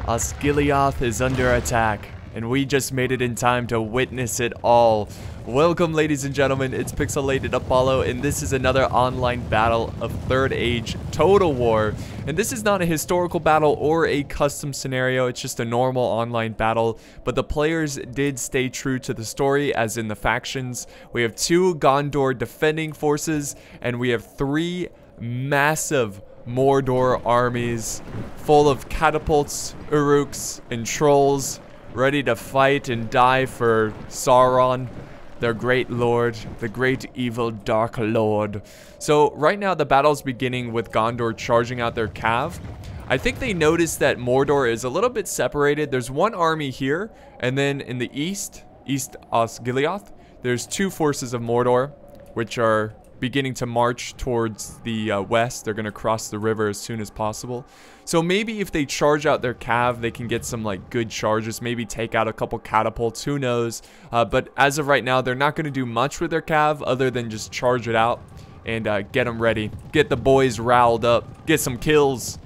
Osgiliath is under attack, and we just made it in time to witness it all. Welcome, ladies and gentlemen, it's Pixelated Apollo, and this is another online battle of 3rd Age Total War. And this is not a historical battle or a custom scenario, it's just a normal online battle, but the players did stay true to the story, as in the factions. We have 2 Gondor defending forces, and we have 3 massive Mordor armies full of catapults, uruks, and trolls, ready to fight and die for Sauron, their great lord, the great evil dark lord. So right now the battle's beginning with Gondor charging out their cav. I think they noticed that Mordor is a little bit separated. There's one army here, and then in the east Osgiliath, there's 2 forces of Mordor, which are beginning to march towards the west. They're going to cross the river as soon as possible. So maybe if they charge out their cav, they can get some like good charges, maybe take out a couple catapults, who knows. But as of right now, they're not going to do much with their cav other than just charge it out and get them ready. Get the boys riled up. Get some kills.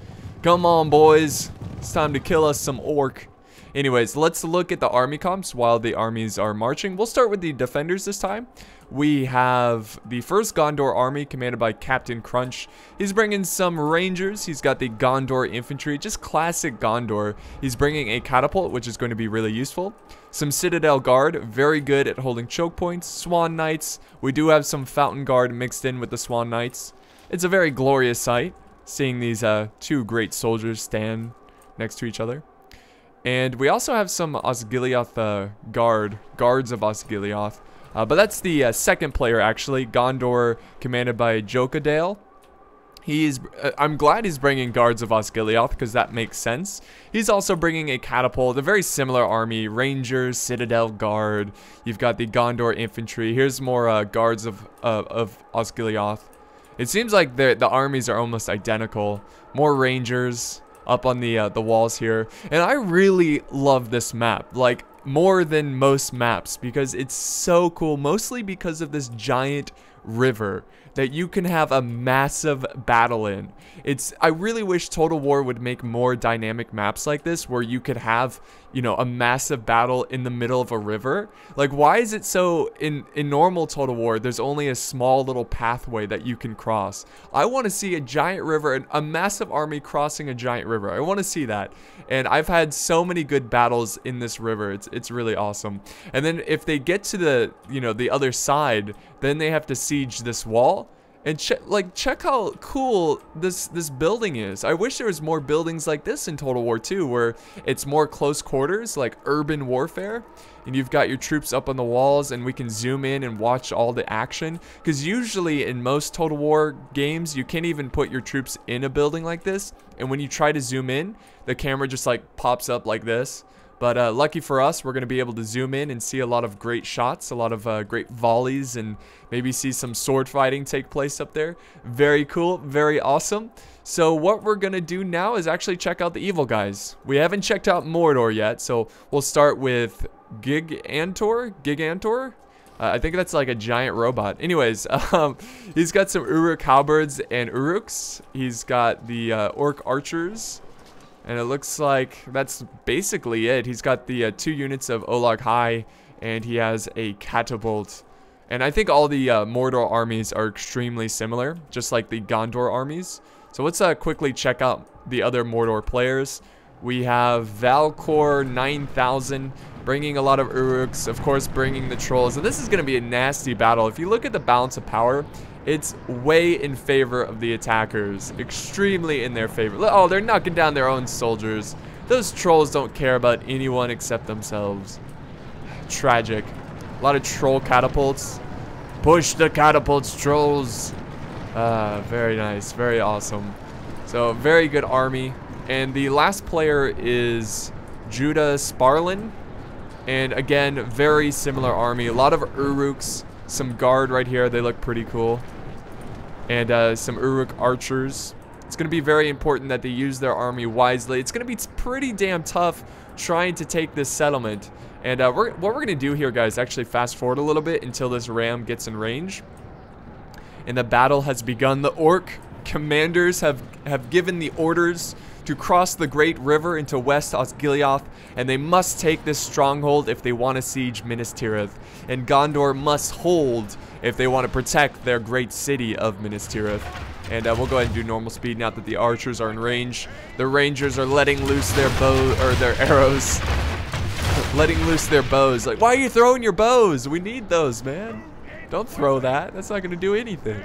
Come on, boys. It's time to kill us some orc. Anyways, let's look at the army comps while the armies are marching. We'll start with the defenders this time. We have the first Gondor army commanded by Captain Crunch. He's bringing some rangers. He's got the Gondor infantry, just classic Gondor. He's bringing a catapult, which is going to be really useful. Some Citadel Guard, very good at holding choke points. Swan Knights. We do have some Fountain Guard mixed in with the Swan Knights. It's a very glorious sight, seeing these 2 great soldiers stand next to each other. And we also have some Osgiliath guards of Osgiliath. But that's the second player, actually. Gondor, commanded by Jokadale. I'm glad he's bringing guards of Osgiliath, because that makes sense. He's also bringing a catapult, a very similar army. Rangers, Citadel Guard. You've got the Gondor infantry. Here's more guards of Osgiliath. It seems like the armies are almost identical. More rangers up on the walls here. And I really love this map. Like, more than most maps, because it's so cool, mostly because of this giant river that you can have a massive battle in. I really wish Total War would make more dynamic maps like this, where you could have, you know, a massive battle in the middle of a river. Like, why is it so in normal Total War there's only a small little pathway that you can cross? I want to see a giant river and a massive army crossing a giant river. I want to see that. And I've had so many good battles in this river. It's really awesome. And then if they get to the, you know, the other side, then they have to siege this wall. And check how cool this building is. I wish there was more buildings like this in Total War 2, where it's more close quarters, like urban warfare. And you've got your troops up on the walls, and we can zoom in and watch all the action. Because usually in most Total War games, you can't even put your troops in a building like this. And when you try to zoom in, the camera just like pops up like this. But lucky for us, we're going to be able to zoom in and see a lot of great shots, a lot of great volleys, and maybe see some sword fighting take place up there. Very cool, very awesome. So what we're going to do now is actually check out the evil guys. We haven't checked out Mordor yet, so we'll start with Gigantor. I think that's like a giant robot. Anyways, he's got some Uruk halberds and Uruks. He's got the Orc archers. And it looks like that's basically it. He's got the 2 units of Olag High, and he has a catapult. And I think all the Mordor armies are extremely similar, just like the Gondor armies. So let's quickly check out the other Mordor players. We have Valkor 9000 bringing a lot of Uruks, of course bringing the trolls. And this is going to be a nasty battle. If you look at the balance of power, it's way in favor of the attackers. Extremely in their favor. Oh, they're knocking down their own soldiers. Those trolls don't care about anyone except themselves. Tragic. A lot of troll catapults. Push the catapults, trolls. Very nice. Very awesome. So, very good army. And the last player is Judah Sparlin. And again, very similar army. A lot of Uruks. Some guard right here. They look pretty cool. And some Uruk archers. It's going to be very important that they use their army wisely. It's going to be pretty damn tough trying to take this settlement. And what we're going to do here, guys, actually fast forward a little bit until this ram gets in range. And the battle has begun. The orc commanders have given the orders to cross the Great River into West Osgiliath, and they must take this stronghold if they want to siege Minas Tirith. And Gondor must hold if they want to protect their great city of Minas Tirith. And we'll go ahead and do normal speed now that the archers are in range. The rangers are letting loose their their arrows. Letting loose their bows. Like, why are you throwing your bows? We need those, man. Don't throw that. That's not going to do anything.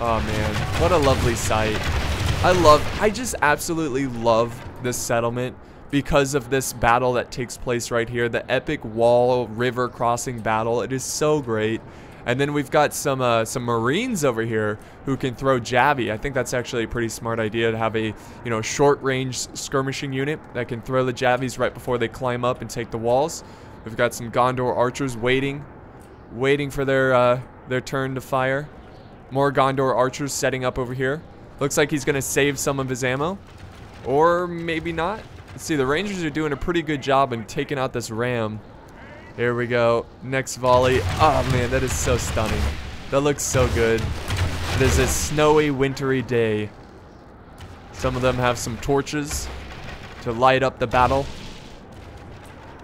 Oh, man. What a lovely sight. I just absolutely love this settlement because of this battle that takes place right here. The epic wall river crossing battle. It is so great. And then we've got some Marines over here who can throw javi. I think that's actually a pretty smart idea to have a, you know, short range skirmishing unit that can throw the javis right before they climb up and take the walls. We've got some Gondor archers waiting for their turn to fire. More Gondor archers setting up over here. Looks like he's going to save some of his ammo. Or maybe not. Let's see, the Rangers are doing a pretty good job in taking out this ram. Here we go. Next volley. Oh, man, that is so stunning. That looks so good. It is a snowy, wintry day. Some of them have some torches to light up the battle.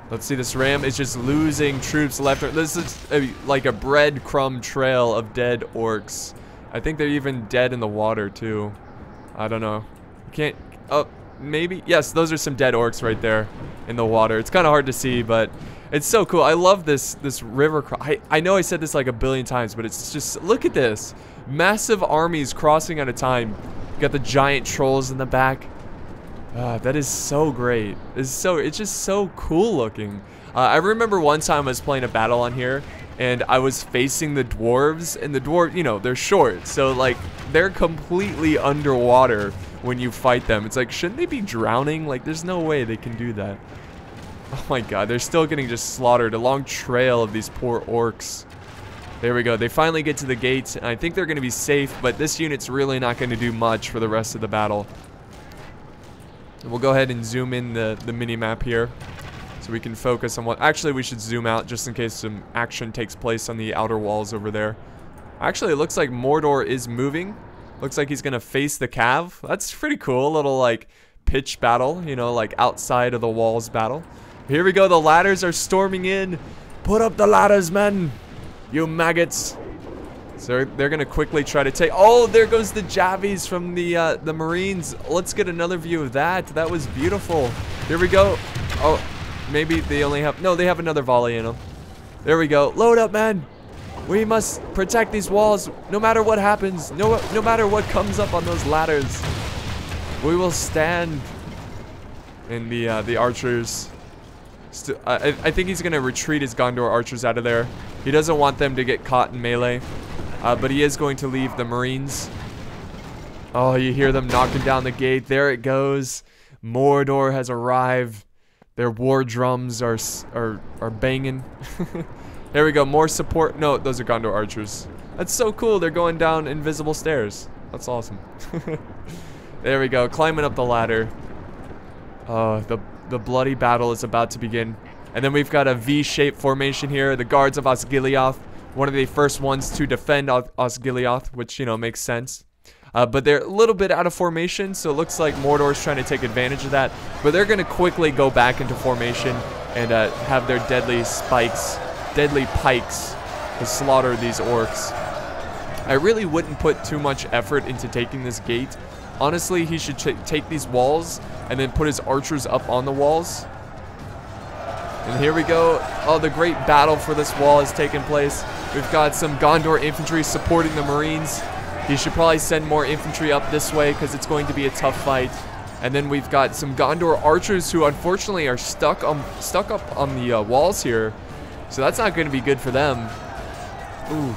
Let's see, this ram is just losing troops left. This is like a breadcrumb trail of dead orcs. I think they're even dead in the water, too. I don't know. Can't... Oh, maybe? Yes, those are some dead orcs right there in the water. It's kind of hard to see, but it's so cool. I love this river. I know I said this like a billion times, but it's just... Look at this. Massive armies crossing at a time. You got the giant trolls in the back. That is so great. It's just so cool looking. I remember one time I was playing a battle on here, and I was facing the dwarves, and the dwarves, you know, they're short, so like they're completely underwater when you fight them. It's like, shouldn't they be drowning? Like, there's no way they can do that. Oh my god, they're still getting just slaughtered. A long trail of these poor orcs. There we go. They finally get to the gates, and I think they're going to be safe, but this unit's really not going to do much for the rest of the battle. We'll go ahead and zoom in the mini-map here so we can focus on what... Actually, we should zoom out just in case some action takes place on the outer walls over there. Actually, it looks like Mordor is moving. Looks like he's going to face the Cav. That's pretty cool. A little, like, pitch battle, you know, like outside of the walls battle. Here we go. The ladders are storming in. Put up the ladders, men. You maggots. So they're going to quickly try to take... Oh, there goes the javis from the Marines. Let's get another view of that. That was beautiful. Here we go. Oh, maybe they only have... No, they have another volley in them. There we go. Load up, man. We must protect these walls no matter what happens. No matter what comes up on those ladders. We will stand. And the archers... I think he's going to retreat his Gondor archers out of there. He doesn't want them to get caught in melee. But he is going to leave the Marines. Oh, you hear them knocking down the gate. There it goes. Mordor has arrived. Their war drums are banging. There we go. More support. No, those are Gondor archers. That's so cool. They're going down invisible stairs. That's awesome. There we go. Climbing up the ladder. Oh, the bloody battle is about to begin. And then we've got a V-shaped formation here. The guards of Osgiliath. One of the first ones to defend Osgiliath, which, you know, makes sense. But they're a little bit out of formation, so it looks like Mordor's trying to take advantage of that. But they're going to quickly go back into formation and have their deadly pikes to slaughter these orcs. I really wouldn't put too much effort into taking this gate. Honestly, he should take these walls and then put his archers up on the walls. And here we go. Oh, the great battle for this wall has taken place. We've got some Gondor infantry supporting the Marines. He should probably send more infantry up this way because it's going to be a tough fight. And then we've got some Gondor archers who unfortunately are stuck up on the walls here. So that's not going to be good for them. Ooh.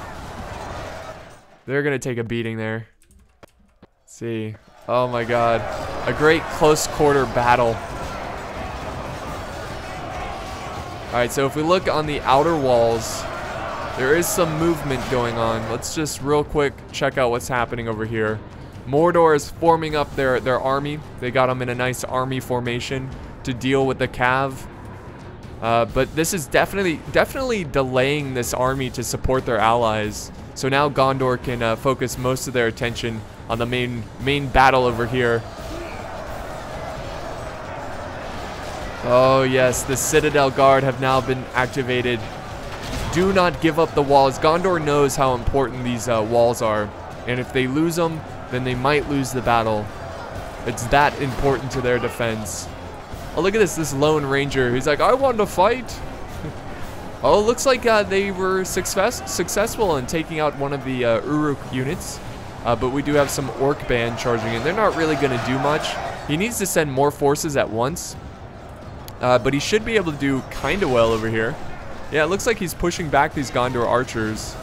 They're going to take a beating there. Let's see. Oh my god. A great close quarter battle. Alright, so if we look on the outer walls, there is some movement going on. Let's just real quick check out what's happening over here. Mordor is forming up their army. They got them in a nice army formation to deal with the Cav. But this is definitely delaying this army to support their allies. So now Gondor can focus most of their attention on the main battle over here. Oh yes, the Citadel Guard have now been activated. Do not give up the walls. Gondor knows how important these walls are, and if they lose them, then they might lose the battle. It's that important to their defense. Oh, look at this Lone Ranger. He's like, I want to fight. Oh, looks like they were successful in taking out one of the Uruk units. But we do have some Orc band charging in. They're not really going to do much. He needs to send more forces at once. But he should be able to do kind of well over here. Yeah, it looks like he's pushing back these Gondor archers.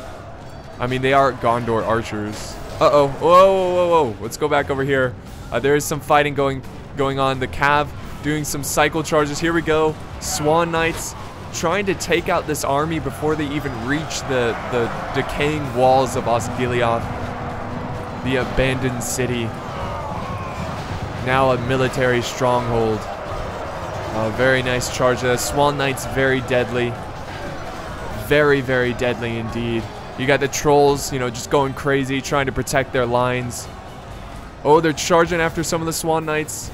I mean, they are Gondor archers. Uh-oh. Whoa, whoa, whoa, whoa. Let's go back over here. There is some fighting going on. The Cav doing some cycle charges. Here we go. Swan Knights trying to take out this army before they even reach the decaying walls of Osgiliath, the abandoned city. Now a military stronghold. Very nice charge there. Swan Knights very deadly. Very, very deadly indeed. You got the trolls, you know, just going crazy, trying to protect their lines. Oh, they're charging after some of the Swan Knights.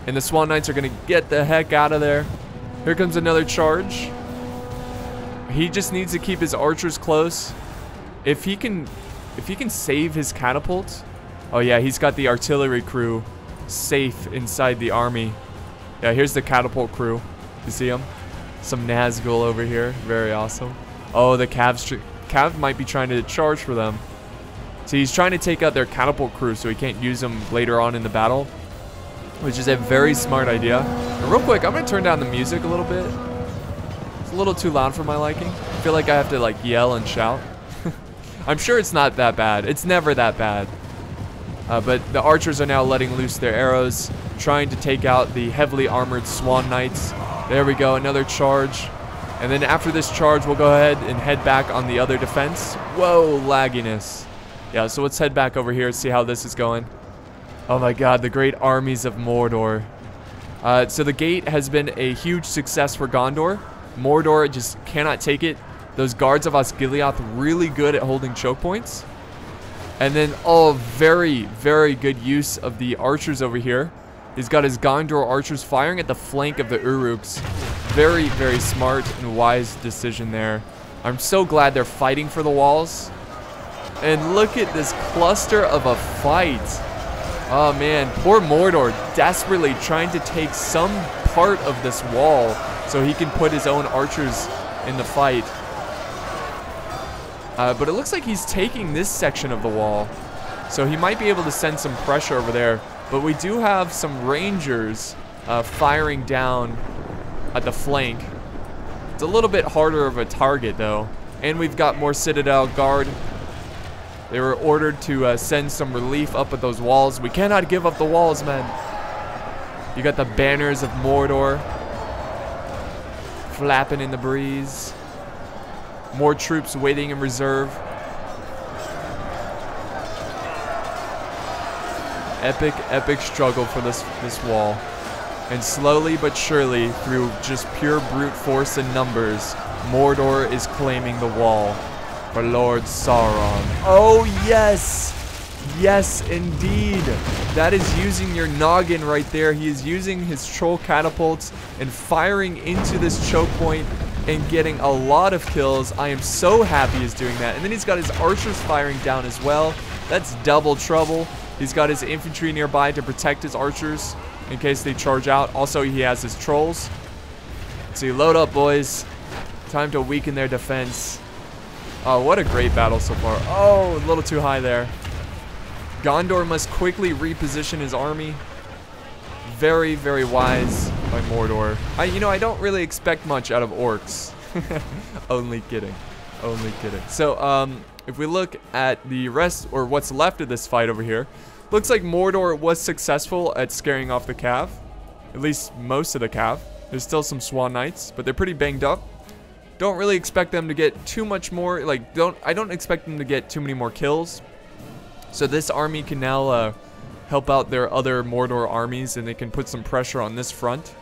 And the Swan Knights are going to get the heck out of there. Here comes another charge. He just needs to keep his archers close. If he can save his catapult. Oh yeah, he's got the artillery crew safe inside the army. Yeah, here's the catapult crew. You see them? Some Nazgul over here. Very awesome. Oh, the Cav might be trying to charge for them. So he's trying to take out their catapult crew so he can't use them later on in the battle, which is a very smart idea. And real quick, I'm going to turn down the music a little bit. It's a little too loud for my liking. I feel like I have to like yell and shout. I'm sure it's not that bad. It's never that bad. But the archers are now letting loose their arrows, trying to take out the heavily armored Swan Knights. There we go, another charge. And then after this charge, we'll go ahead and head back on the other defense. Whoa, lagginess. Yeah, so let's head back over here and see how this is going. Oh my god, the great armies of Mordor. So the gate has been a huge success for Gondor. Mordor just cannot take it. Those guards of Osgiliath really good at holding choke points. And then, oh, very, very good use of the archers over here. He's got his Gondor archers firing at the flank of the Uruks. Very, very smart and wise decision there. I'm so glad they're fighting for the walls. And look at this cluster of a fight. Oh man, poor Mordor desperately trying to take some part of this wall so he can put his own archers in the fight. But it looks like he's taking this section of the wall. So he might be able to send some pressure over there. But we do have some rangers firing down at the flank. It's a little bit harder of a target though. And we've got more Citadel Guard. They were ordered to send some relief up at those walls. We cannot give up the walls, man. You got the banners of Mordor flapping in the breeze. More troops waiting in reserve. Epic, epic struggle for this wall. And slowly but surely, through just pure brute force and numbers, Mordor is claiming the wall for Lord Sauron. Oh yes! Yes, indeed. That is using your noggin right there. He is using his troll catapults and firing into this choke point and getting a lot of kills. I am so happy he's doing that. And then he's got his archers firing down as well. That's double trouble. He's got his infantry nearby to protect his archers in case they charge out. Also, he has his trolls. So you load up, boys. Time to weaken their defense. Oh, what a great battle so far. Oh, a little too high there. Gondor must quickly reposition his army. Very, very wise by Mordor. I don't really expect much out of orcs. Only kidding. Only kidding. So, if we look at the rest, or what's left of this fight over here, looks like Mordor was successful at scaring off the Cav. At least most of the Cav. There's still some Swan Knights, but they're pretty banged up. Don't really expect them to get too much more, I don't expect them to get too many more kills. So this army can now help out their other Mordor armies, and they can put some pressure on this front.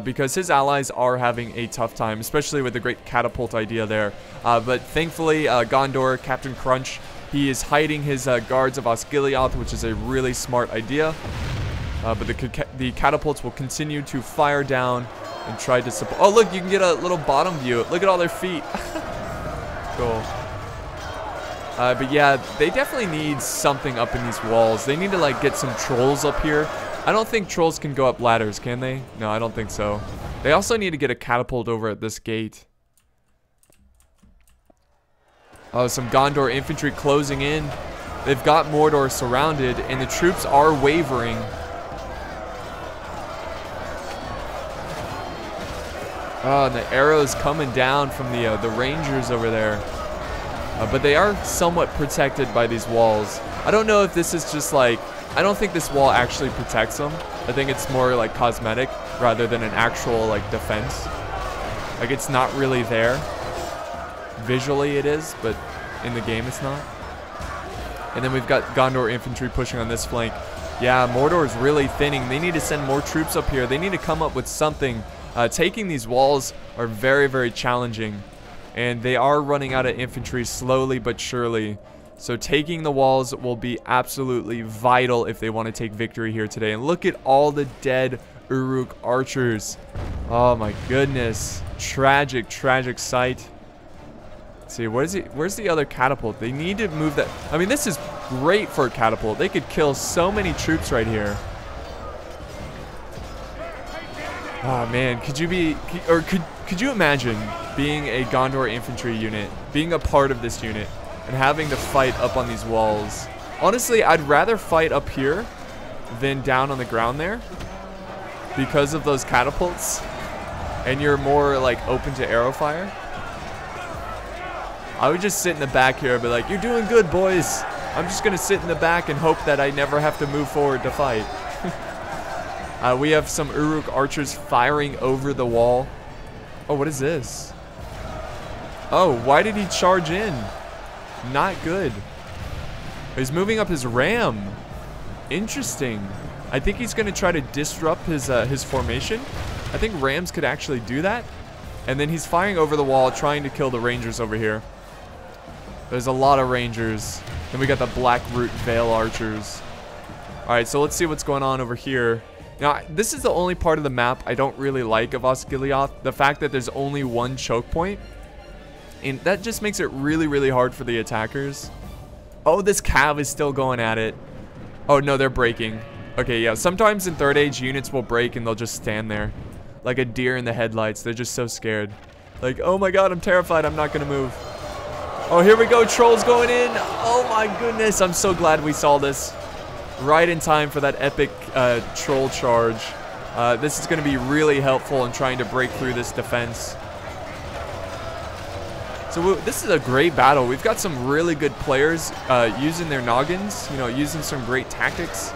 Because his allies are having a tough time, especially with the great catapult idea there. But thankfully, Gondor, Captain Crunch, He is hiding his guards of Osgiliath, which is a really smart idea. But the catapults will continue to fire down and try to support. Oh, look, you can get a little bottom view. Look at all their feet. Cool. But yeah, they definitely need something up in these walls. They need to like get some trolls up here. I don't think trolls can go up ladders, can they? No, I don't think so. They also need to get a catapult over at this gate. Oh, some Gondor infantry closing in. They've got Mordor surrounded, and the troops are wavering. Oh, and the arrows coming down from the rangers over there. But they are somewhat protected by these walls. I don't know if this is just like... I don't think this wall actually protects them. I think it's more like cosmetic rather than an actual like defense. Like it's not really there. Visually it is, but in the game it's not. And then we've got Gondor infantry pushing on this flank. Yeah, Mordor is really thinning. They need to send more troops up here. They need to come up with something. Taking these walls are very, very challenging. And they are running out of infantry slowly but surely. So taking the walls will be absolutely vital if they want to take victory here today. And look at all the dead Uruk archers. Oh my goodness. Tragic, tragic sight. Let's see, where's the other catapult? They need to move that. I mean, this is great for a catapult. They could kill so many troops right here. Oh man, could you imagine being a Gondor infantry unit, being a part of this unit, and having to fight up on these walls? Honestly, I'd rather fight up here than down on the ground there because of those catapults, and you're more like open to arrow fire. I would just sit in the back here and be like, you're doing good, boys. I'm just gonna sit in the back and hope that I never have to move forward to fight. We have some Uruk archers firing over the wall. Oh, what is this? Oh, why did he charge in? Not good. He's moving up his ram. Interesting. I think he's going to try to disrupt his formation. I think rams could actually do that. And then he's firing over the wall, trying to kill the rangers over here. There's a lot of rangers. Then we got the Black Root Vale archers. Alright, so let's see what's going on over here. Now, this is the only part of the map I don't really like of Osgiliath. The fact that there's only one choke point. And that just makes it really, really hard for the attackers. Oh, this cav is still going at it. Oh, no, they're breaking. Okay, yeah. Sometimes in 3rd Age, units will break and they'll just stand there. Like a deer in the headlights. They're just so scared. Like, oh my god, I'm terrified. I'm not going to move. Oh, here we go. Trolls going in. Oh my goodness. I'm so glad we saw this. Right in time for that epic troll charge. This is going to be really helpful in trying to break through this defense. So this is a great battle. We've got some really good players using their noggins, you know, using some great tactics.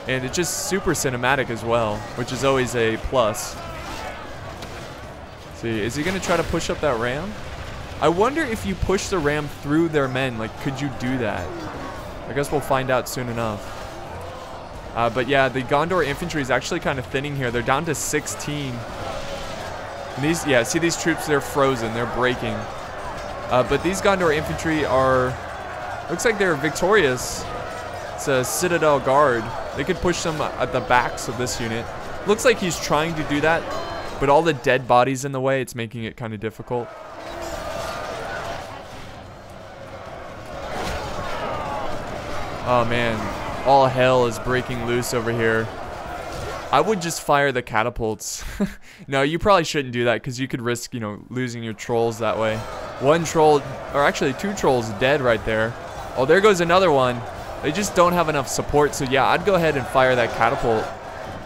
And it's just super cinematic as well, which is always a plus. Let's see, is he going to try to push up that ram? I wonder if you push the ram through their men, like, could you do that? I guess we'll find out soon enough. But yeah, the Gondor infantry is actually kind of thinning here. They're down to 16. And these, yeah, see these troops, they're frozen, they're breaking. But these Gondor infantry are, looks like they're victorious. It's a Citadel Guard. They could push them at the backs of this unit. Looks like he's trying to do that, but all the dead bodies in the way, it's making it kind of difficult. Oh man, all hell is breaking loose over here. I would just fire the catapults. No, you probably shouldn't do that because you could risk, you know, losing your trolls that way. One troll, or actually 2 trolls dead right there. Oh, there goes another one. They just don't have enough support, so yeah, I'd go ahead and fire that catapult.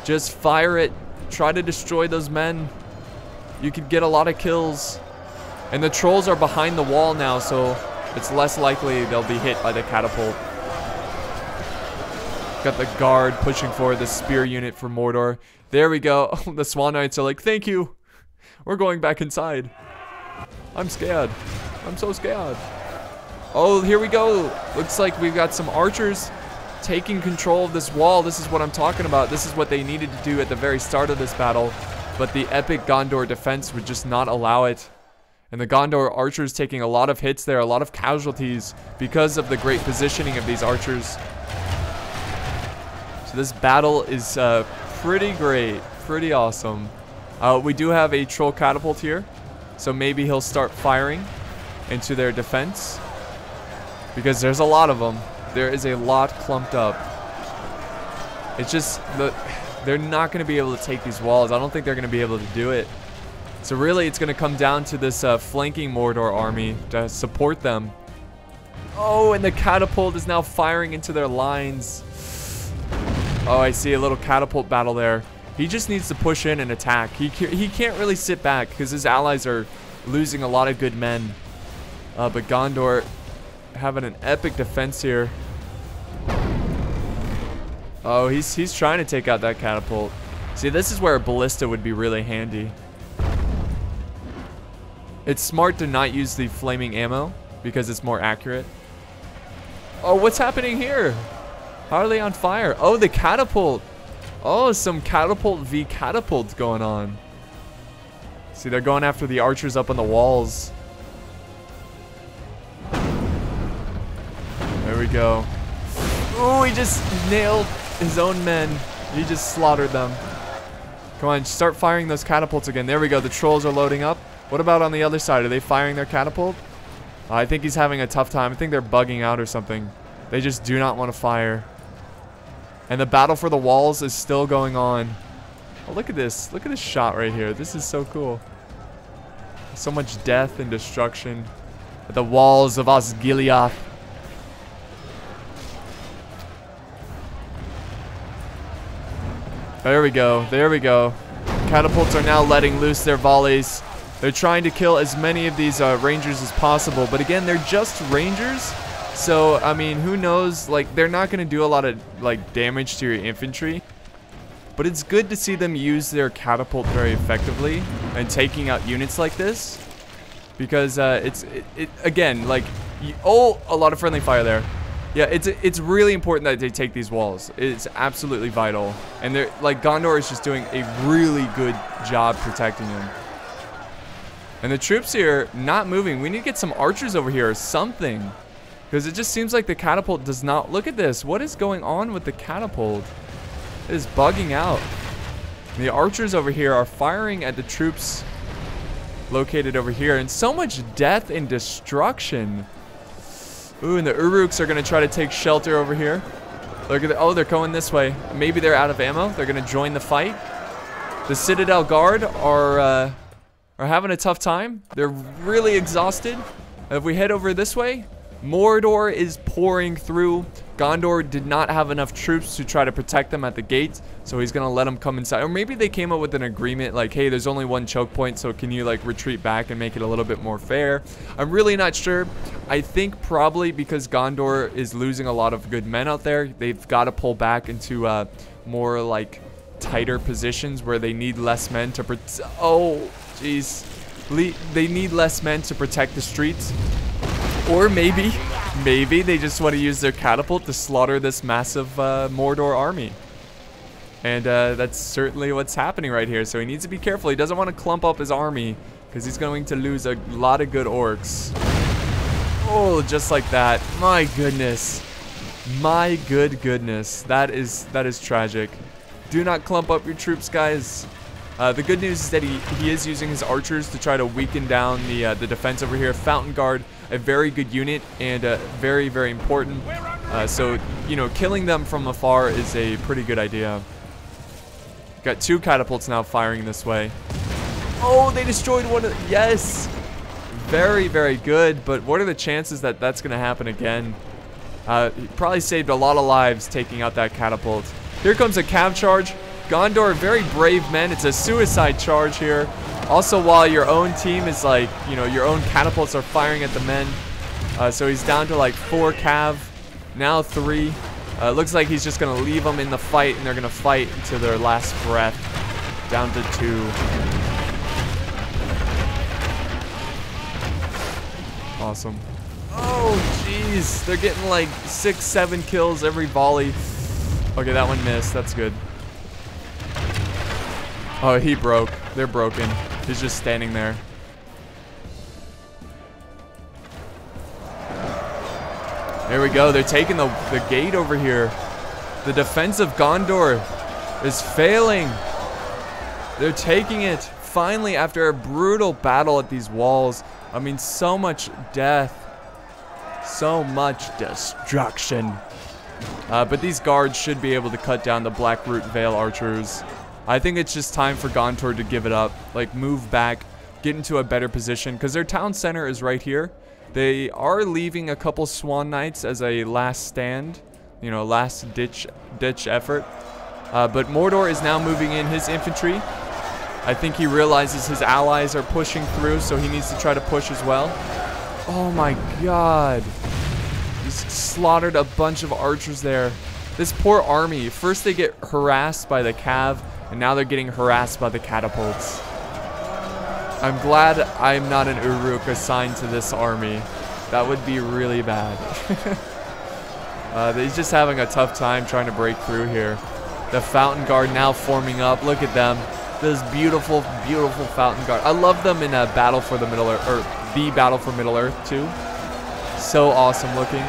Just fire it. Try to destroy those men. You could get a lot of kills. And the trolls are behind the wall now, so it's less likely they'll be hit by the catapult. Got the guard pushing forward the spear unit for Mordor. There we go. The Swan Knights are like, thank you. We're going back inside. I'm scared. I'm so scared. Oh, here we go. Looks like we've got some archers taking control of this wall. This is what I'm talking about. This is what they needed to do at the very start of this battle. But the epic Gondor defense would just not allow it. And the Gondor archers taking a lot of hits there, a lot of casualties because of the great positioning of these archers. So this battle is pretty great, pretty awesome. We do have a troll catapult here, so maybe he'll start firing into their defense because there's a lot of them. There is a lot clumped up. It's just they're not going to be able to take these walls. I don't think they're going to be able to do it. So really, it's going to come down to this flanking Mordor army to support them. Oh, and the catapult is now firing into their lines. Oh, I see a little catapult battle there. He just needs to push in and attack. He can't really sit back because his allies are losing a lot of good men. But Gondor having an epic defense here. Oh, he's trying to take out that catapult. See, this is where a ballista would be really handy. It's smart to not use the flaming ammo because it's more accurate. Oh, what's happening here? How are they on fire? Oh, the catapult. Oh, some catapult v catapult going on. See, they're going after the archers up on the walls. There we go. Oh, he just nailed his own men. He just slaughtered them. Come on, start firing those catapults again. There we go. The trolls are loading up. What about on the other side? Are they firing their catapult? I think he's having a tough time. I think they're bugging out or something. They just do not want to fire. And the battle for the walls is still going on. Oh, look at this. Look at this shot right here. This is so cool. So much death and destruction at the walls of Osgiliath. There we go. There we go. Catapults are now letting loose their volleys. They're trying to kill as many of these rangers as possible. But again, they're just rangers. So, I mean, who knows? Like, they're not going to do a lot of, like, damage to your infantry. But it's good to see them use their catapult very effectively and taking out units like this. Because again, like, oh, a lot of friendly fire there. Yeah, it's really important that they take these walls. It's absolutely vital. And they're, like, Gondor is just doing a really good job protecting them. And the troops here not moving. We need to get some archers over here or something. Because it just seems like the catapult does not... Look at this. What is going on with the catapult? It is bugging out. The archers over here are firing at the troops located over here. And so much death and destruction. Ooh, and the Uruks are going to try to take shelter over here. Look at oh, they're going this way. Maybe they're out of ammo. They're going to join the fight. The Citadel Guard are having a tough time. They're really exhausted. If we head over this way, Mordor is pouring through. Gondor did not have enough troops to try to protect them at the gate, so he's gonna let them come inside. Or maybe they came up with an agreement like, hey, there's only one choke point, so can you like retreat back and make it a little bit more fair? I'm really not sure. I think probably because Gondor is losing a lot of good men out there, they've got to pull back into more like tighter positions where they need less men to oh jeez, they need less men to protect the streets. Or maybe they just want to use their catapult to slaughter this massive Mordor army. And that's certainly what's happening right here. So he needs to be careful. He doesn't want to clump up his army because he's going to lose a lot of good orcs. Oh, just like that. My goodness. My goodness. That is tragic. Do not clump up your troops, guys. The good news is that he is using his archers to try to weaken down the defense over here. Fountain Guard, a very good unit and very, very important. So, you know, killing them from afar is a pretty good idea. Got two catapults now firing this way. Oh, they destroyed one of the... Yes! Very, very good. But what are the chances that that's going to happen again? He probably saved a lot of lives taking out that catapult. Here comes a cav charge. Gondor, very brave men. It's a suicide charge here. Also, while your own team is like, you know, your own catapults are firing at the men. So he's down to like 4 cav. Now 3. Looks like he's just going to leave them in the fight, and they're going to fight until their last breath. Down to 2. Awesome. Oh, jeez. They're getting like 6, 7 kills every volley. Okay, that one missed. That's good. Oh, he broke. They're broken. He's just standing there. There we go. They're taking the gate over here. The defense of Gondor is failing. They're taking it. Finally, after a brutal battle at these walls. I mean, so much death. So much destruction. But these guards should be able to cut down the Blackroot Vale archers. I think it's just time for Gondor to give it up. Like, move back. Get into a better position. Because their town center is right here. They are leaving a couple Swan Knights as a last stand. You know, last ditch effort. But Mordor is now moving in his infantry. I think he realizes his allies are pushing through, so he needs to try to push as well. Oh my god. He's slaughtered a bunch of archers there. This poor army. First they get harassed by the cav, and now they're getting harassed by the catapults. I'm glad I'm not an Uruk assigned to this army. That would be really bad. He's just having a tough time trying to break through here. The Fountain Guard now forming up. Look at them. Those beautiful, beautiful Fountain Guard. I love them in a Battle for the Middle Earth, or the Battle for Middle Earth too. So awesome looking.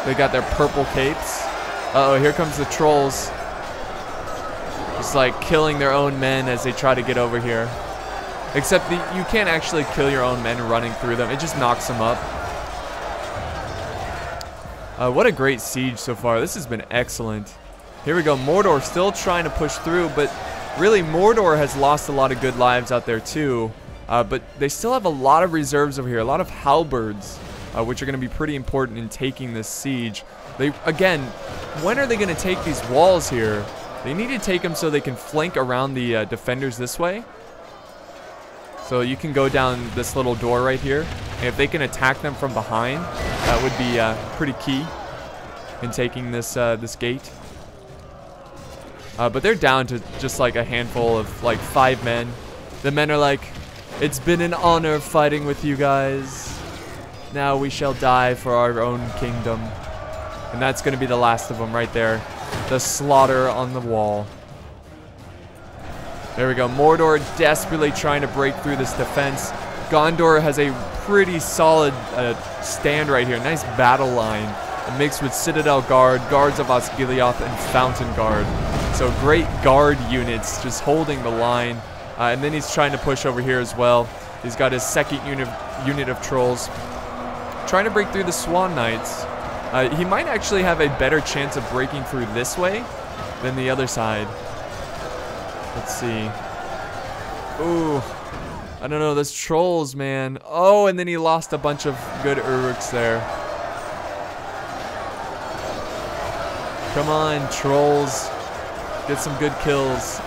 They got their purple capes. Uh-oh, here comes the trolls. Just like killing their own men as they try to get over here. Except you can't actually kill your own men running through them. It just knocks them up. What a great siege so far. This has been excellent. Here we go. Mordor still trying to push through, but really Mordor has lost a lot of good lives out there too. But they still have a lot of reserves over here. A lot of halberds, which are going to be pretty important in taking this siege. Again, when are they going to take these walls here? They need to take them so they can flank around the defenders this way. So you can go down this little door right here. And if they can attack them from behind, that would be pretty key in taking this this gate. But they're down to just like a handful of like 5 men. The men are like, it's been an honor fighting with you guys. Now we shall die for our own kingdom. And that's going to be the last of them right there. The slaughter on the wall. There we go. Mordor desperately trying to break through this defense. Gondor has a pretty solid stand right here. Nice battle line. Mixed with Citadel Guard, Guards of Osgiliath, and Fountain Guard. So great guard units just holding the line. And then he's trying to push over here as well. He's got his second unit of trolls. Trying to break through the Swan Knights. He might actually have a better chance of breaking through this way than the other side. Let's see. Ooh. I don't know, those trolls, man. Oh, and then he lost a bunch of good Uruks there. Come on, trolls. Get some good kills.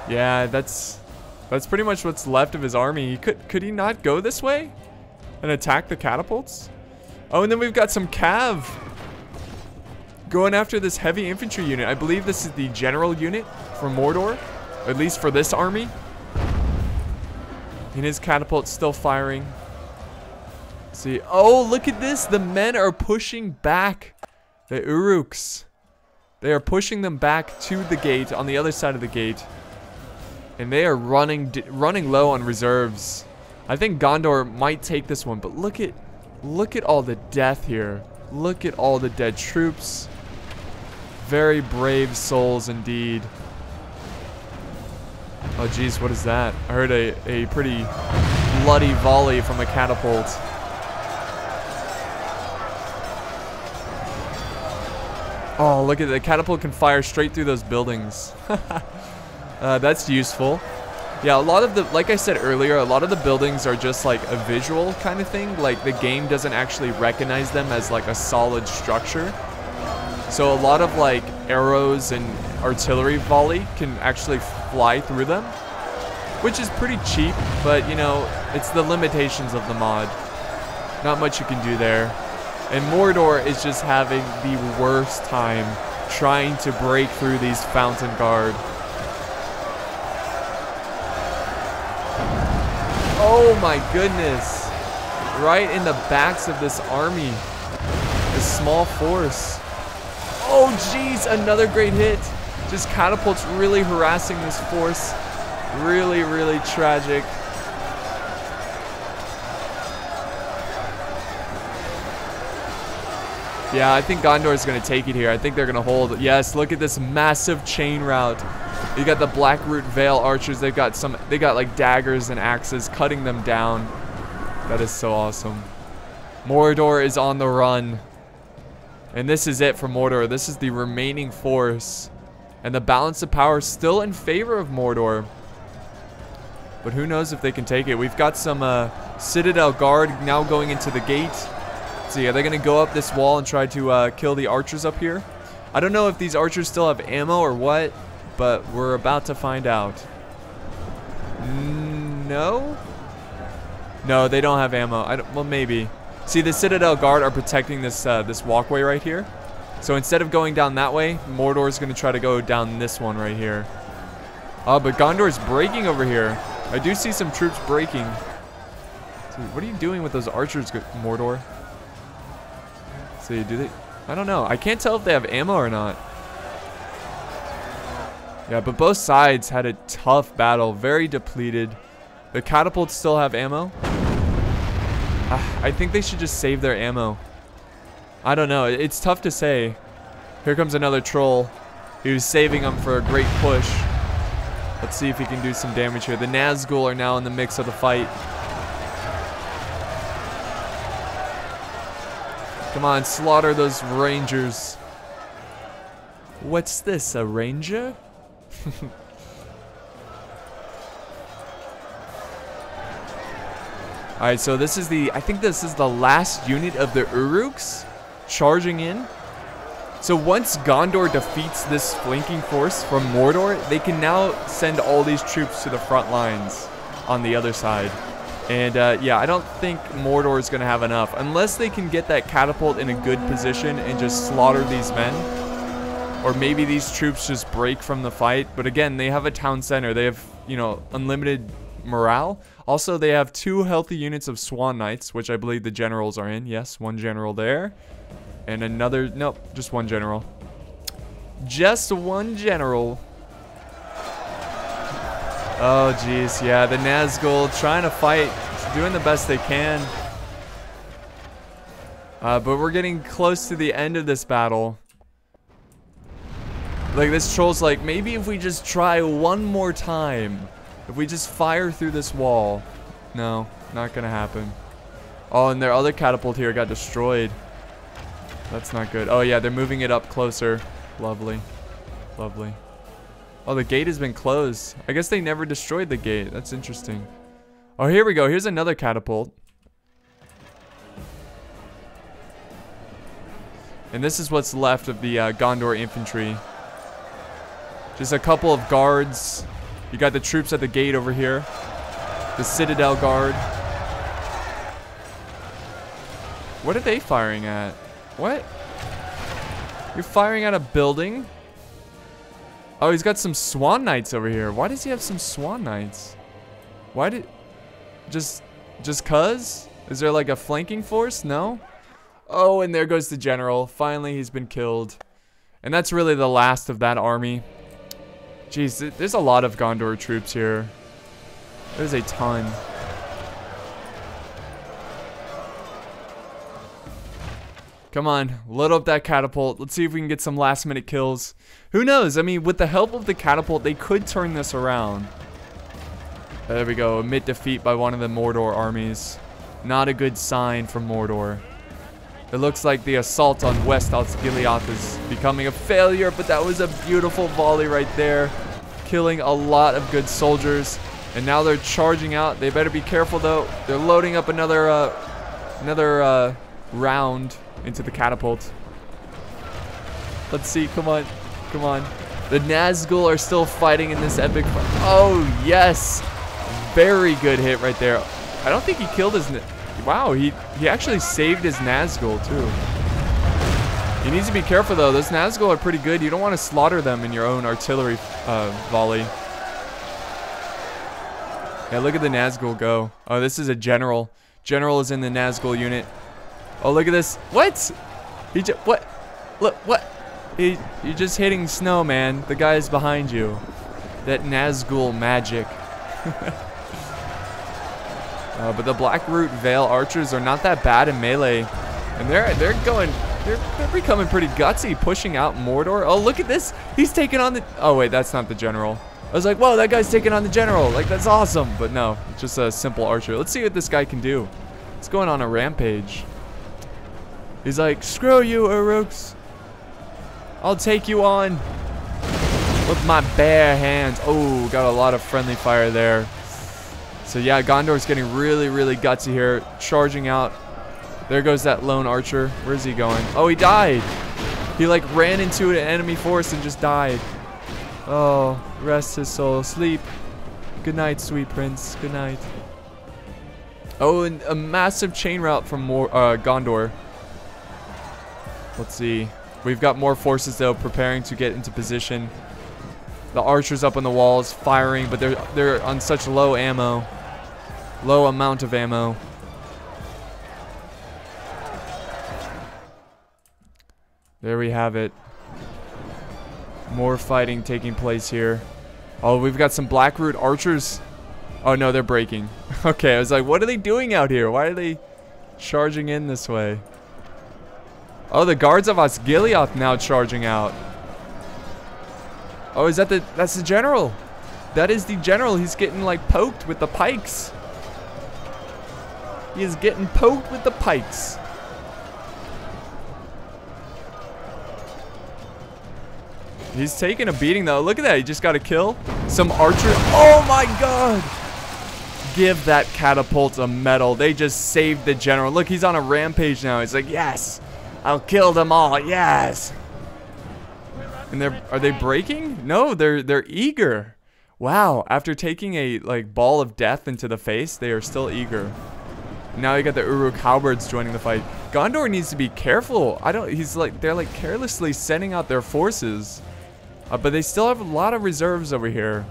Yeah, that's pretty much what's left of his army. Could he not go this way and attack the catapults? Oh, and then we've got some cav going after this heavy infantry unit. I believe this is the general unit from Mordor, at least for this army. And his catapult's still firing. Let's see. Oh, look at this. The men are pushing back the Uruks. They are pushing them back to the gate on the other side of the gate. And they are running low on reserves. I think Gondor might take this one, but look at all the death here. Look at all the dead troops. Very brave souls indeed. Oh geez, what is that? I heard a pretty bloody volley from a catapult. Oh, look at the catapult can fire straight through those buildings. That's useful. Yeah, a lot of the, like I said earlier, a lot of the buildings are just like a visual kind of thing. Like the game doesn't actually recognize them as like a solid structure. So a lot of like arrows and artillery volley can actually fly through them, which is pretty cheap, but you know, it's the limitations of the mod. Not much you can do there. And Mordor is just having the worst time trying to break through these Fountain Guard. Oh my goodness. Right in the backs of this army. This small force. Oh jeez, another great hit. Just catapults really harassing this force. Really, really tragic. Yeah, I think Gondor is going to take it here. I think they're going to hold. Yes, look at this massive chain route. You got the Blackroot Vale archers. They got like daggers and axes cutting them down. That is so awesome. Mordor is on the run. And this is it for Mordor. This is the remaining force. And the balance of power is still in favor of Mordor. But who knows if they can take it. We've got some Citadel Guard now going into the gate. So yeah, they're going to go up this wall and try to kill the archers up here. I don't know if these archers still have ammo or what, but we're about to find out. No? No, they don't have ammo. Well, maybe. See, the Citadel Guard are protecting this this walkway right here. So instead of going down that way, Mordor is going to try to go down this one right here. Oh, but Gondor is breaking over here. I do see some troops breaking. Dude, what are you doing with those archers, Mordor? See, do they? I don't know. I can't tell if they have ammo or not. Yeah, but both sides had a tough battle. Very depleted. The catapults still have ammo. I think they should just save their ammo. I don't know. It's tough to say. Here comes another troll. He was saving them for a great push. Let's see if he can do some damage here. The Nazgul are now in the mix of the fight. Come on, slaughter those rangers. What's this, a ranger? Alright, so this is I think this is the last unit of the Uruks charging in. So once Gondor defeats this flanking force from Mordor, they can now send all these troops to the front lines on the other side. And yeah, I don't think Mordor is going to have enough. Unless they can get that catapult in a good position and just slaughter these men. Or maybe these troops just break from the fight. But again, they have a town center. They have, you know, unlimited morale. Also, they have 2 healthy units of Swan Knights, which I believe the generals are in. Yes, 1 general there. And another, nope, just 1 general. Just 1 general. Oh, jeez, yeah, the Nazgul trying to fight, doing the best they can. But we're getting close to the end of this battle. Like, this troll's like, maybe if we just try one more time. If we just fire through this wall. No, not gonna happen. Oh, and their other catapult here got destroyed. That's not good. Oh, yeah, they're moving it up closer. Lovely. Lovely. Oh, the gate has been closed. I guess they never destroyed the gate. That's interesting. Oh, here we go. Here's another catapult. And this is what's left of the Gondor infantry. Just a couple of guards. You got the troops at the gate over here. The Citadel Guard. What are they firing at? What? You're firing at a building? Oh, he's got some Swan Knights over here. Why does he have some Swan Knights? Why did... Just cuz? Is there like a flanking force? No? Oh, and there goes the general. Finally, he's been killed. And that's really the last of that army. Jeez, there's a lot of Gondor troops here. There's a ton. Come on, load up that catapult. Let's see if we can get some last minute kills. Who knows? I mean, with the help of the catapult, they could turn this around. There we go. Admit defeat by one of the Mordor armies. Not a good sign from Mordor. It looks like the assault on West Osgiliath is becoming a failure, but that was a beautiful volley right there. Killing a lot of good soldiers. And now they're charging out. They better be careful, though. They're loading up another round into the catapult. Let's see. Come on. Come on. The Nazgul are still fighting in this epic fight. Oh, yes. Very good hit right there. I don't think he killed his... Wow, he actually saved his Nazgul, too. He needs to be careful, though. Those Nazgul are pretty good. You don't want to slaughter them in your own artillery volley. Yeah, look at the Nazgul go. Oh, this is a general. General is in the Nazgul unit. Oh, look at this. What? He just... What? Look, what? You're just hitting snow, man. The guy's behind you. That Nazgul magic. But the Blackroot Vale archers are not that bad in melee. And they're going They're becoming pretty gutsy, pushing out Mordor. Oh, look at this. He's taking on the... Oh, wait, that's not the general. I was like, whoa, that guy's taking on the general. Like, that's awesome. But no, it's just a simple archer. Let's see what this guy can do. He's going on a rampage. He's like, screw you, Uruks. I'll take you on with my bare hands. Oh, got a lot of friendly fire there. So yeah, Gondor's getting really, really gutsy here. Charging out. There goes that lone archer. Where's he going? Oh, he died. He like ran into an enemy force and just died. Oh, rest his soul. Sleep. Good night, sweet prince. Good night. Oh, and a massive chain route from Gondor. Let's see. We've got more forces though preparing to get into position. The archers up on the walls firing, but they're on such low ammo. Low amount of ammo. There we have it. More fighting taking place here. Oh, we've got some Blackroot archers. Oh no, they're breaking. Okay, I was like, what are they doing out here? Why are they charging in this way? Oh, the guards of Osgiliath now charging out. Oh, is that that's the general? That is the general. He's getting like poked with the pikes. He is getting poked with the pikes. He's taking a beating though. Look at that. He just got a kill. Some archer. Oh my god. Give that catapult a medal. They just saved the general. Look, he's on a rampage now. He's like, yes, I'll kill them all. Yes. And are they breaking? No, they're eager. Wow. After taking a like ball of death into the face, they are still eager. Now you got the Uruk halberds joining the fight. Gondor needs to be careful. They're like carelessly sending out their forces. But they still have a lot of reserves over here.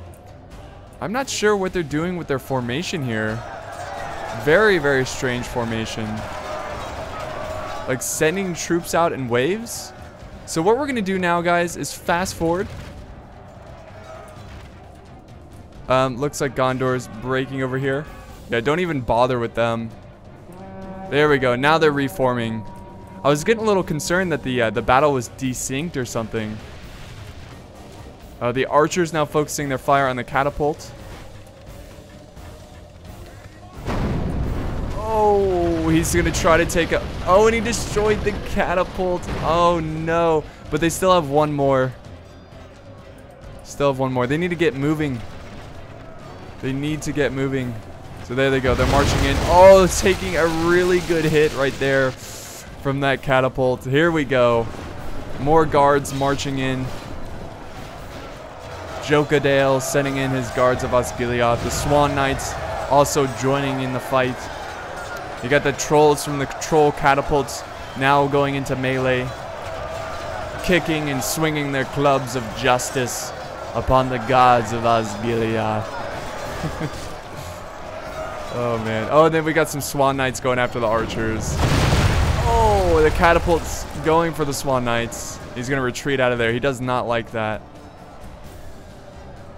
I'm not sure what they're doing with their formation here. Very, very strange formation. Like sending troops out in waves. So what we're going to do now, guys, is fast forward. Looks like Gondor's breaking over here. Yeah, don't even bother with them. There we go. Now they're reforming. I was getting a little concerned that the battle was desynced or something. The archers now focusing their fire on the catapult. Oh, he's going to try to take a... Oh, and he destroyed the catapult. Oh, no. But they still have one more. Still have one more. They need to get moving. They need to get moving. So there they go. They're marching in. Oh, taking a really good hit right there from that catapult. Here we go. More guards marching in. Jokadale sending in his guards of Osgiliath. The Swan Knights also joining in the fight. You got the trolls from the troll catapults now going into melee, kicking and swinging their clubs of justice upon the gods of Osgiliath. Oh man. Oh, and then we got some Swan Knights going after the archers. Oh, the catapult's going for the Swan Knights. He's gonna retreat out of there. He does not like that.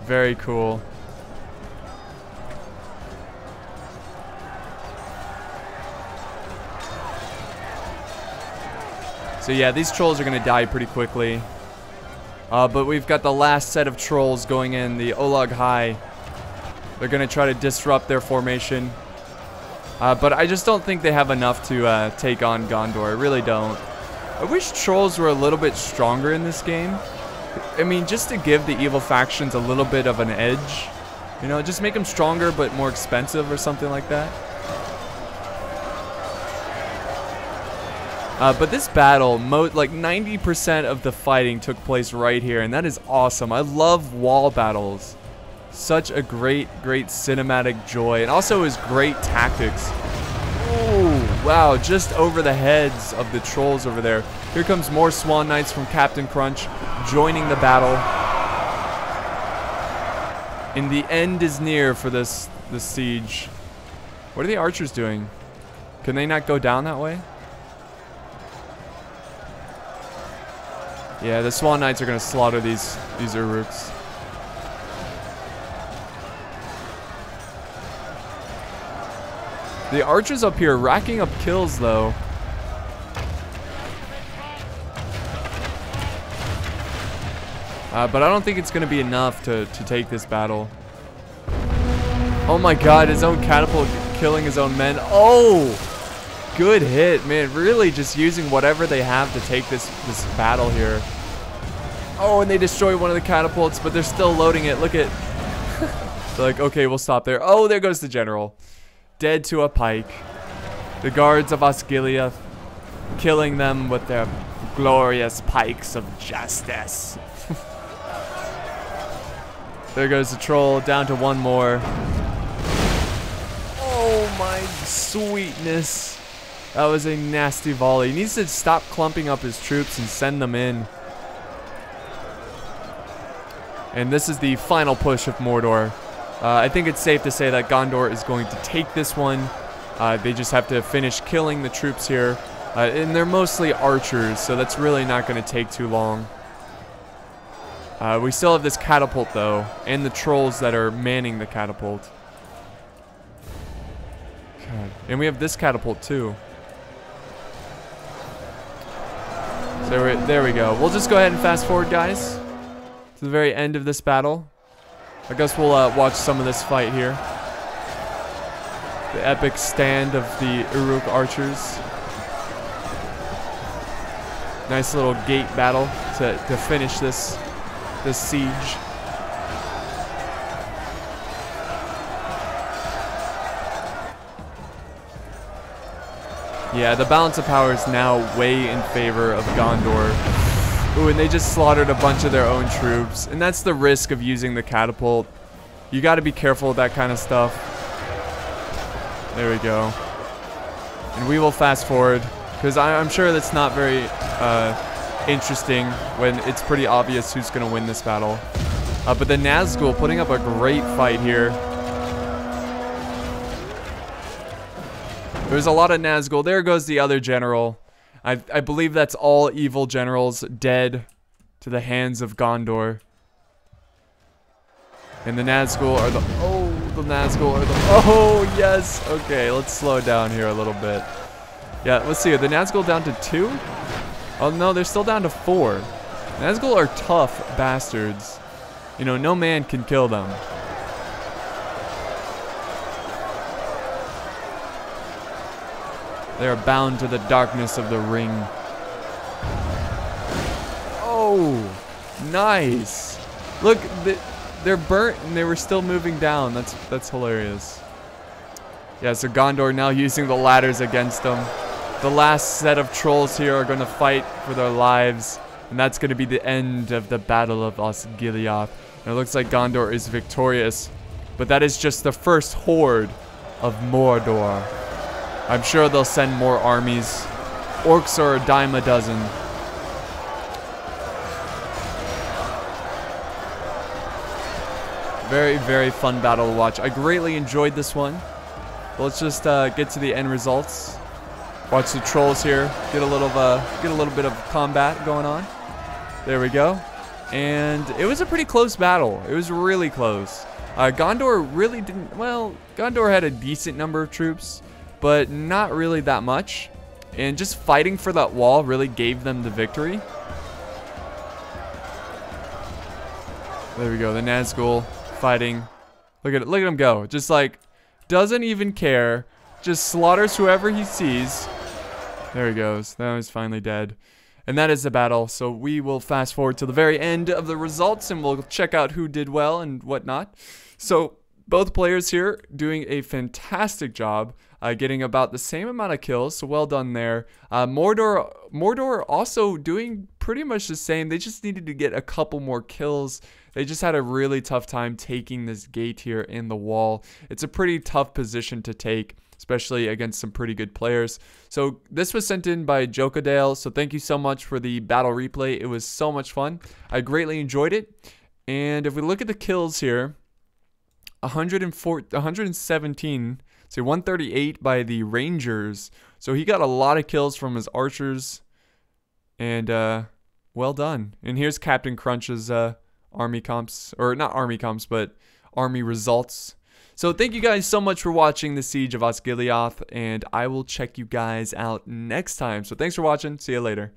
Very cool. So yeah, these trolls are going to die pretty quickly. But we've got the last set of trolls going in, the Olag High. They're going to try to disrupt their formation. But I just don't think they have enough to take on Gondor. I really don't. I wish trolls were a little bit stronger in this game. I mean, just to give the evil factions a little bit of an edge. You know, just make them stronger but more expensive or something like that. But this battle, like 90% of the fighting took place right here, and that is awesome. I love wall battles. Such a great cinematic joy, and also is great tactics. Oh, wow, just over the heads of the trolls over there. Here comes more Swan Knights from Captain Crunch joining the battle. And the end is near for this siege. What are the archers doing? Can they not go down that way? Yeah, the Swan Knights are going to slaughter these Uruks. The archers up here racking up kills, though. But I don't think it's going to be enough to take this battle. Oh my god, his own catapult killing his own men. Oh! Good hit, man. Really just using whatever they have to take this battle here. Oh, and they destroy one of the catapults, but they're still loading it. Look at... They're like, okay, we'll stop there. Oh, there goes the general. Dead to a pike. The guards of Osgiliath killing them with their glorious pikes of justice. There goes the troll, down to one more. Oh my sweetness. That was a nasty volley. He needs to stop clumping up his troops and send them in. And this is the final push of Mordor. I think it's safe to say that Gondor is going to take this one. They just have to finish killing the troops here. And they're mostly archers, so that's really not going to take too long. We still have this catapult, though, and the trolls that are manning the catapult. God. And we have this catapult, too. So there we go. We'll just go ahead and fast forward, guys, to the very end of this battle. I guess we'll watch some of this fight here. The epic stand of the Uruk archers. Nice little gate battle to finish this siege. Yeah, the balance of power is now way in favor of Gondor. Ooh, and they just slaughtered a bunch of their own troops. And that's the risk of using the catapult. You got to be careful with that kind of stuff. There we go. And we will fast forward, because I'm sure that's not very interesting when it's pretty obvious who's going to win this battle. But the Nazgul putting up a great fight here. There's a lot of Nazgul. There goes the other general. I believe that's all evil generals dead to the hands of Gondor. And the Nazgul are the... Oh, the Nazgul are the... Oh, yes. Okay, let's slow down here a little bit. Yeah, let's see. Are the Nazgul down to 2? Oh, no, they're still down to 4. Nazgul are tough bastards. You know, no man can kill them. They are bound to the darkness of the ring. Oh, nice. Look, they're burnt and they were still moving down. That's hilarious. Yeah, so Gondor now using the ladders against them. The last set of trolls here are going to fight for their lives. And that's going to be the end of the Battle of Osgiliath. And it looks like Gondor is victorious. But that is just the first horde of Mordor. I'm sure they'll send more armies. Orcs are a dime a dozen. Very, very fun battle to watch. I greatly enjoyed this one. But let's just get to the end results. Watch the trolls here. Get a little bit of combat going on. There we go. And it was a pretty close battle. It was really close. Gondor really didn't... Well, Gondor had a decent number of troops, but not really that much. And just fighting for that wall really gave them the victory. There we go. The Nazgul fighting. Look at him go. Just like, doesn't even care. Just slaughters whoever he sees. There he goes. Now he's finally dead. And that is the battle. So we will fast forward to the very end of the results and we'll check out who did well and whatnot. So both players here doing a fantastic job. Getting about the same amount of kills, so well done there. Mordor also doing pretty much the same. They just needed to get a couple more kills. They just had a really tough time taking this gate here in the wall. It's a pretty tough position to take, especially against some pretty good players. So this was sent in by Jokadale, so thank you so much for the battle replay. It was so much fun. I greatly enjoyed it. And if we look at the kills here, 117... So 138 by the Rangers. So he got a lot of kills from his archers. And well done. And here's Captain Crunch's army comps. Or not army comps, but army results. So thank you guys so much for watching the Siege of Osgiliath. And I will check you guys out next time. So thanks for watching. See you later.